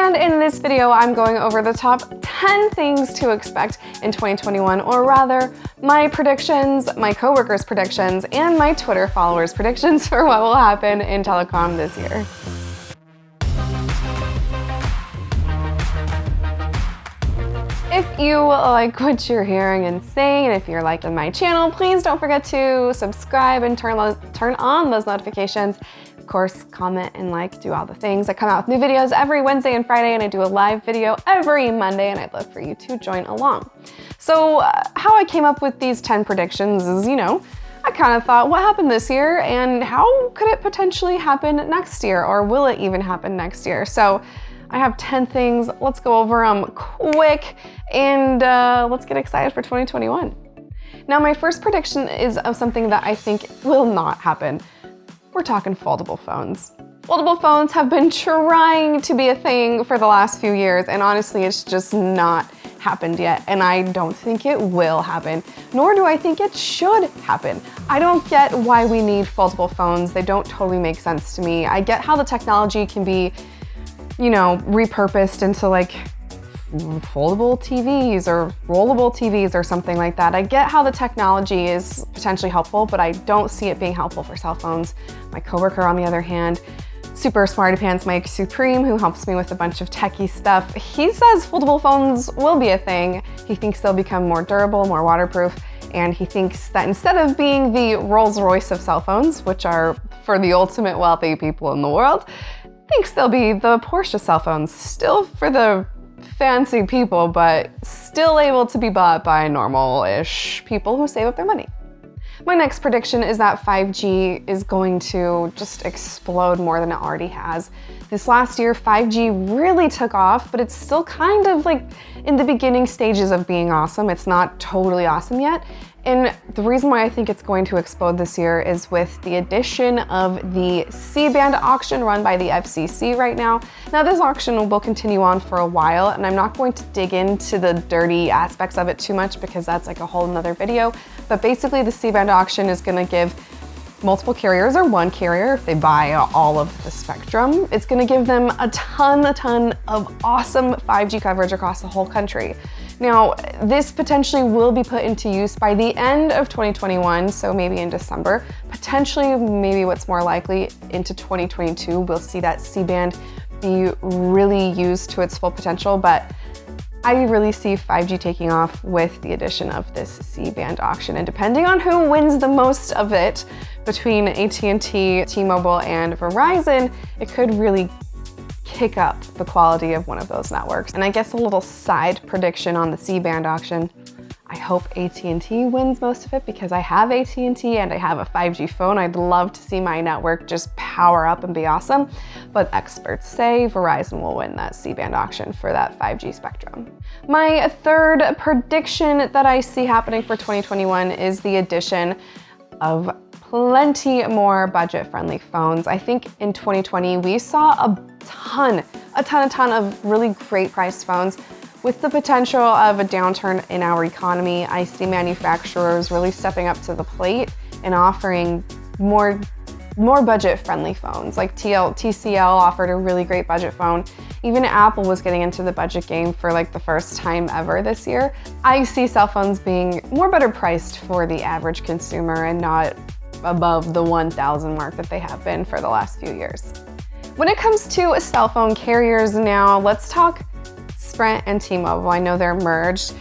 And in this video, I'm going over the top 10 things to expect in 2021, or rather, my predictions, my coworkers' predictions, and my Twitter followers' predictions for what will happen in telecom this year. If you like what you're hearing and seeing, and if you're liking my channel, please don't forget to subscribe and turn on those notifications. Of course, comment and like, do all the things. I come out with new videos every Wednesday and Friday, and I do a live video every Monday, and I'd love for you to join along. So how I came up with these 10 predictions is, I kind of thought, what happened this year, and how could it potentially happen next year, or will it even happen next year? So I have 10 things. Let's go over them quick, and let's get excited for 2021. Now, my first prediction is of something that I think will not happen. We're talking foldable phones. Foldable phones have been trying to be a thing for the last few years, and honestly, it's just not happened yet, and I don't think it will happen, nor do I think it should happen. I don't get why we need foldable phones. They don't totally make sense to me. I get how the technology can be repurposed into like foldable TVs or rollable TVs or something like that. I get how the technology is potentially helpful, but I don't see it being helpful for cell phones. My coworker, on the other hand, super smarty pants Mike Supreme, who helps me with a bunch of techie stuff, he says foldable phones will be a thing. He thinks they'll become more durable, more waterproof, and he thinks that instead of being the Rolls-Royce of cell phones, which are for the ultimate wealthy people in the world, thinks they'll be the Porsche cell phones, still for the fancy people, but still able to be bought by normal-ish people who save up their money. My next prediction is that 5G is going to just explode more than it already has. This last year, 5G really took off, but it's still kind of like in the beginning stages of being awesome. It's not totally awesome yet. And the reason why I think it's going to explode this year is with the addition of the C-Band auction run by the FCC right now. Now, this auction will continue on for a while, and I'm not going to dig into the dirty aspects of it too much because that's like a whole nother video. But basically, the C-Band auction is going to give multiple carriers, or one carrier, if they buy all of the spectrum, it's going to give them a ton of awesome 5G coverage across the whole country. Now, this potentially will be put into use by the end of 2021, so maybe in December. Potentially, maybe what's more likely, into 2022, we'll see that C-Band be really used to its full potential, but I really see 5G taking off with the addition of this C-Band auction, and depending on who wins the most of it between AT&T, T-Mobile, and Verizon, it could really kick up the quality of one of those networks. And I guess a little side prediction on the C-Band auction, I hope AT&T wins most of it because I have AT&T and I have a 5G phone. I'd love to see my network just power up and be awesome, but experts say Verizon will win that C-Band auction for that 5G spectrum. My third prediction that I see happening for 2021 is the addition of plenty more budget-friendly phones. I think in 2020, we saw a ton of really great priced phones. With the potential of a downturn in our economy, I see manufacturers really stepping up to the plate and offering more budget-friendly phones. Like TCL offered a really great budget phone. Even Apple was getting into the budget game for like the first time ever this year. I see cell phones being better priced for the average consumer and not above the 1,000 mark that they have been for the last few years. When it comes to cell phone carriers now, let's talk Sprint and T-Mobile. I know they're merged,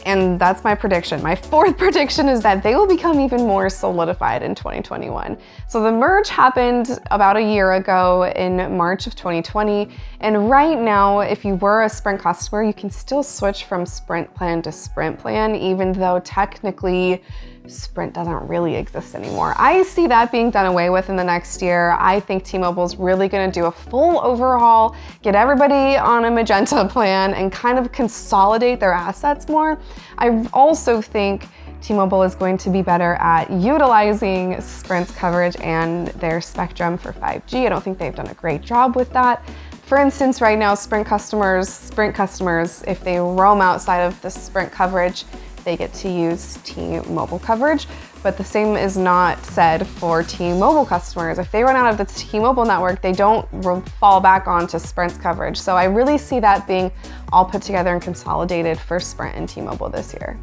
and that's my prediction. My fourth prediction is that they will become even more solidified in 2021. So the merge happened about a year ago in March of 2020, and right now, if you were a Sprint customer, you can still switch from Sprint plan to Sprint plan, even though technically Sprint doesn't really exist anymore. I see that being done away with in the next year. I think T-Mobile's really gonna do a full overhaul, get everybody on a Magenta plan, and kind of consolidate their assets more. I also think T-Mobile is going to be better at utilizing Sprint's coverage and their spectrum for 5G. I don't think they've done a great job with that. For instance, right now, Sprint customers, if they roam outside of the Sprint coverage, they get to use T-Mobile coverage, but the same is not said for T-Mobile customers. If they run out of the T-Mobile network, they don't fall back onto Sprint's coverage. So I really see that being all put together and consolidated for Sprint and T-Mobile this year.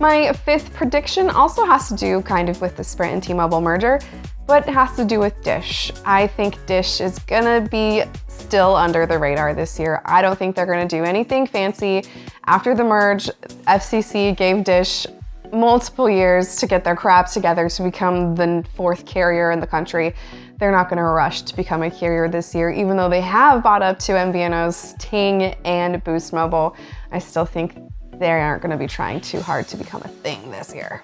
My fifth prediction also has to do kind of with the Sprint and T-Mobile merger, but it has to do with Dish. I think Dish is gonna be still under the radar this year. I don't think they're gonna do anything fancy. After the merge, FCC gave Dish multiple years to get their crap together to become the fourth carrier in the country. They're not gonna rush to become a carrier this year, even though they have bought up to MVNOs Ting and Boost Mobile. I still think they aren't gonna be trying too hard to become a thing this year.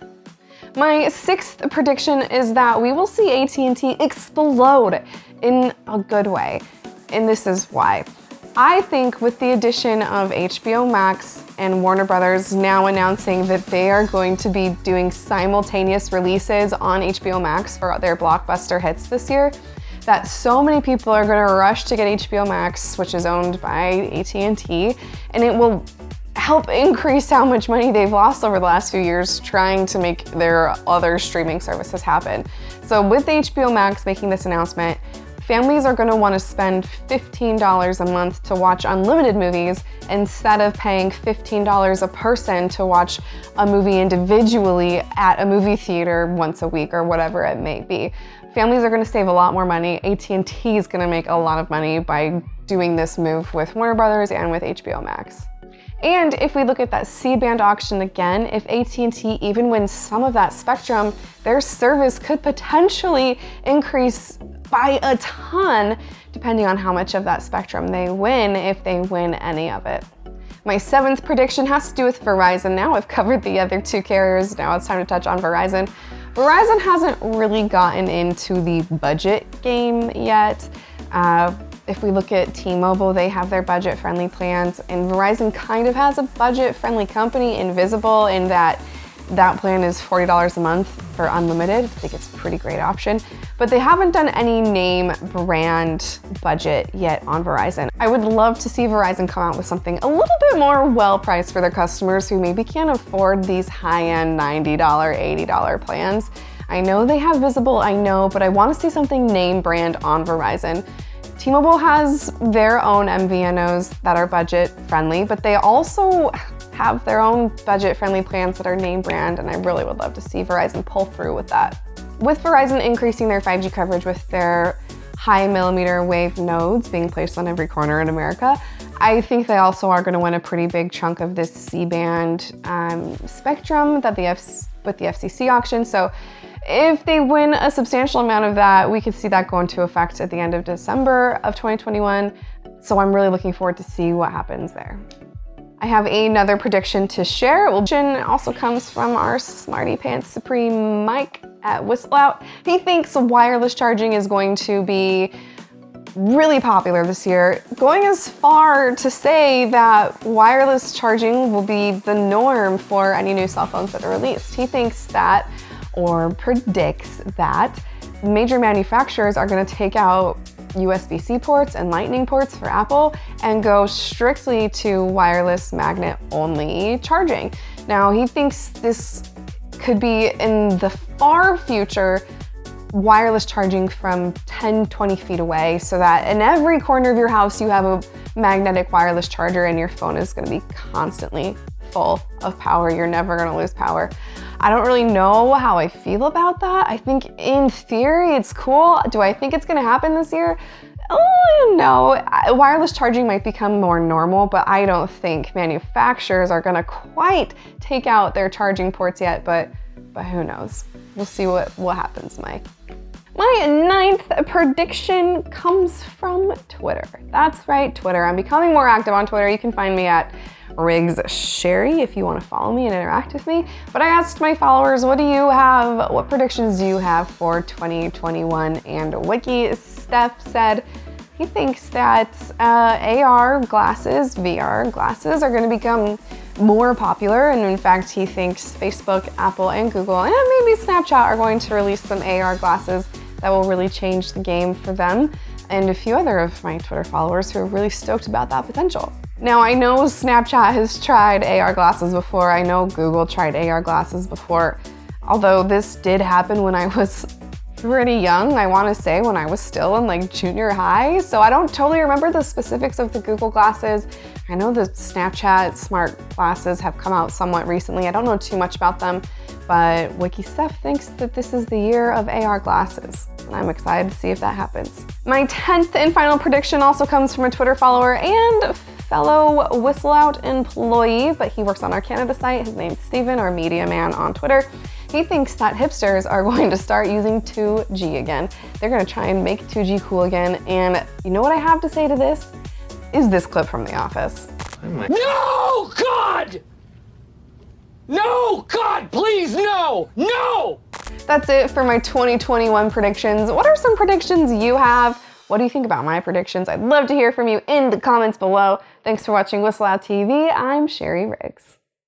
My sixth prediction is that we will see AT&T explode in a good way, and this is why. I think with the addition of HBO Max and Warner Brothers now announcing that they are going to be doing simultaneous releases on HBO Max for their blockbuster hits this year, that so many people are gonna rush to get HBO Max, which is owned by AT&T, and it will help increase how much money they've lost over the last few years trying to make their other streaming services happen. So with HBO Max making this announcement, families are gonna wanna spend $15 a month to watch unlimited movies instead of paying $15 a person to watch a movie individually at a movie theater once a week or whatever it may be. Families are gonna save a lot more money. AT&T is gonna make a lot of money by doing this move with Warner Brothers and with HBO Max. And if we look at that C-Band auction again, if AT&T even wins some of that spectrum, their service could potentially increase by a ton, depending on how much of that spectrum they win, if they win any of it. My seventh prediction has to do with Verizon. Now I've covered the other two carriers, now it's time to touch on Verizon. Verizon hasn't really gotten into the budget game yet. If we look at T-Mobile, they have their budget-friendly plans, and Verizon kind of has a budget-friendly company, Invisible, in that plan is $40 a month for unlimited. I think it's a pretty great option, but they haven't done any name brand budget yet on Verizon. I would love to see Verizon come out with something a little bit more well-priced for their customers who maybe can't afford these high-end $90, $80 plans. I know they have Visible, I know, but I want to see something name brand on Verizon. T-Mobile has their own MVNOs that are budget friendly, but they also have their own budget friendly plans that are name brand, and I really would love to see Verizon pull through with that. With Verizon increasing their 5G coverage with their high millimeter wave nodes being placed on every corner in America, I think they also are going to win a pretty big chunk of this C-Band spectrum that with the FCC auction. So if they win a substantial amount of that, we could see that go into effect at the end of December of 2021. So I'm really looking forward to see what happens there. I have another prediction to share. It also comes from our Smarty Pants Supreme Mike at WhistleOut. He thinks wireless charging is going to be really popular this year, going as far to say that wireless charging will be the norm for any new cell phones that are released. He thinks that, or predicts that, major manufacturers are going to take out USB-C ports and Lightning ports for Apple and go strictly to wireless magnet-only charging. Now, he thinks this could be in the far future wireless charging from 10, 20 feet away, so that in every corner of your house you have a magnetic wireless charger and your phone is going to be constantly full of power. You're never going to lose power. I don't really know how I feel about that. I think in theory it's cool. Do I think it's going to happen this year? Oh, no. Wireless charging might become more normal, but I don't think manufacturers are going to quite take out their charging ports yet, but who knows? We'll see what happens, Mike. My ninth prediction comes from Twitter. That's right, Twitter. I'm becoming more active on Twitter. You can find me at Riggs Sherry if you want to follow me and interact with me. But I asked my followers, what predictions do you have for 2021? And Wiki Steph said he thinks that AR glasses, VR glasses, are going to become more popular, and in fact he thinks Facebook, Apple, and Google, and maybe Snapchat are going to release some AR glasses that will really change the game for them, and a few other of my Twitter followers who are really stoked about that potential. Now, I know Snapchat has tried AR glasses before. I know Google tried AR glasses before. Although this did happen when I was pretty young, I want to say when I was still in like junior high. So I don't totally remember the specifics of the Google glasses. I know the Snapchat smart glasses have come out somewhat recently. I don't know too much about them, but WikiStuff thinks that this is the year of AR glasses. And I'm excited to see if that happens. My 10th and final prediction also comes from a Twitter follower and fellow WhistleOut employee, but he works on our Canada site. His name's Steven, our media man on Twitter. He thinks that hipsters are going to start using 2G again. They're gonna try and make 2G cool again. And you know what I have to say to this? Is this clip from The Office. No, God! No, God, please, no! No! That's it for my 2021 predictions. What are some predictions you have? What do you think about my predictions? I'd love to hear from you in the comments below. Thanks for watching WhistleOut TV. I'm Sherry Riggs.